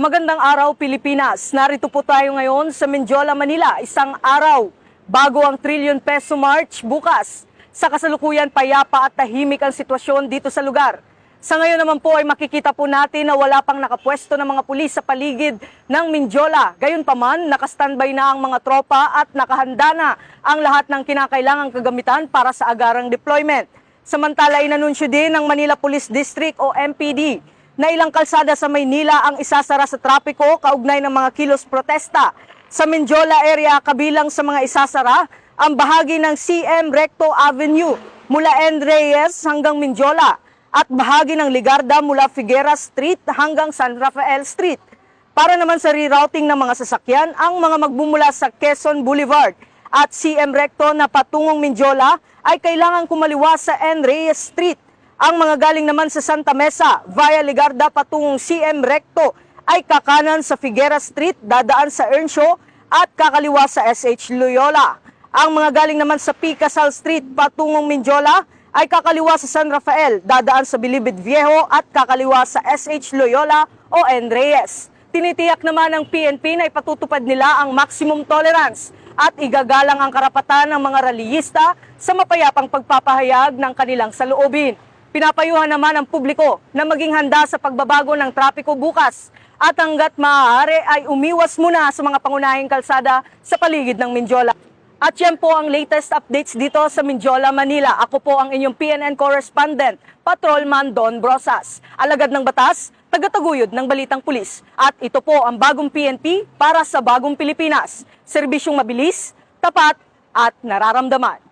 Magandang araw, Pilipinas. Narito po tayo ngayon sa Mendiola, Manila. Isang araw bago ang trillion peso march bukas. Sa kasalukuyan, payapa at tahimik ang sitwasyon dito sa lugar. Sa ngayon naman po ay makikita po natin na wala pang nakapwesto ng mga pulis sa paligid ng Mendiola. Gayunpaman, nakastandby na ang mga tropa at nakahanda na ang lahat ng kinakailangang kagamitan para sa agarang deployment. Samantala, inanunsyo din ng Manila Police District o MPD na ilang kalsada sa Maynila ang isasara sa trapiko kaugnay ng mga kilos protesta. Sa Mendiola area, kabilang sa mga isasara, ang bahagi ng CM Recto Avenue mula N. Reyes hanggang Mendiola at bahagi ng Ligarda mula Figueras Street hanggang San Rafael Street. Para naman sa rerouting ng mga sasakyan, ang mga magbumula sa Quezon Boulevard at CM Recto na patungong Mendiola ay kailangan kumaliwa sa N. Reyes Street. Ang mga galing naman sa Santa Mesa via Ligarda patungong CM Recto ay kakanan sa Figueras Street, dadaan sa Earnshaw at kakaliwa sa SH Loyola. Ang mga galing naman sa P. Casal Street patungong Mendiola ay kakaliwa sa San Rafael, dadaan sa Bilibid Viejo at kakaliwa sa SH Loyola o N. Reyes. Tinitiyak naman ng PNP na ipatutupad nila ang maximum tolerance at igagalang ang karapatan ng mga rallyista sa mapayapang pagpapahayag ng kanilang saloobin. Pinapayuhan naman ang publiko na maging handa sa pagbabago ng trapiko bukas at hanggat maaari ay umiwas muna sa mga pangunahing kalsada sa paligid ng Mendiola. At yan po ang latest updates dito sa Mendiola, Manila. Ako po ang inyong PNN correspondent, Patrolman Don Brosas. Alagad ng batas, tagataguyod ng balitang pulis. At ito po ang bagong PNP para sa bagong Pilipinas. Serbisyong mabilis, tapat at nararamdaman.